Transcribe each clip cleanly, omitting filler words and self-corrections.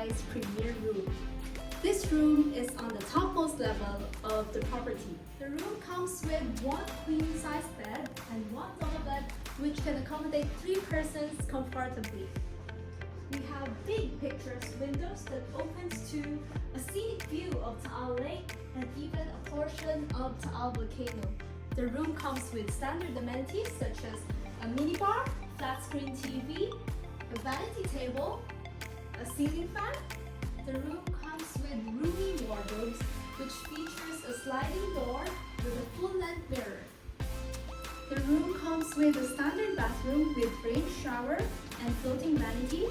Tagaytay's premier room. This room is on the topmost level of the property. The room comes with one queen-size bed and one double bed which can accommodate 3 persons comfortably. We have big pictures windows that opens to a scenic view of Taal Lake and even a portion of Taal Volcano. The room comes with standard amenities such as a minibar, flat screen TV, a vanity table, a ceiling fan. The room comes with roomy wardrobes which features a sliding door with a full-length mirror. The room comes with a standard bathroom with rain shower and floating vanity.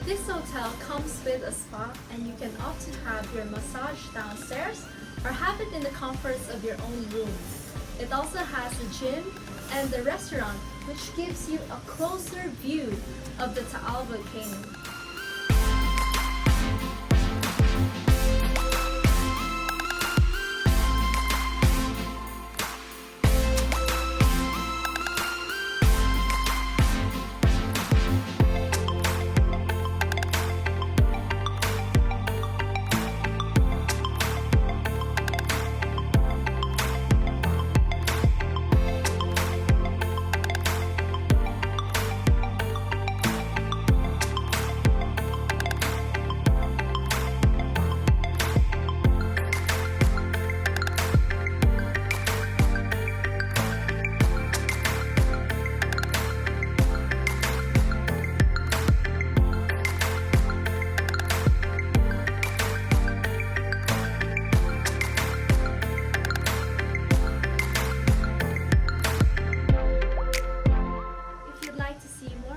This hotel comes with a spa and you can opt to have your massage downstairs or have it in the comforts of your own room. It also has a gym and a restaurant which gives you a closer view of the Taal Volcano.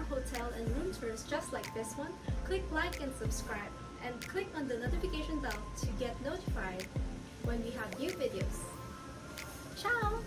Hotel and room tours just like this one, click like and subscribe, and click on the notification bell to get notified when we have new videos. Ciao!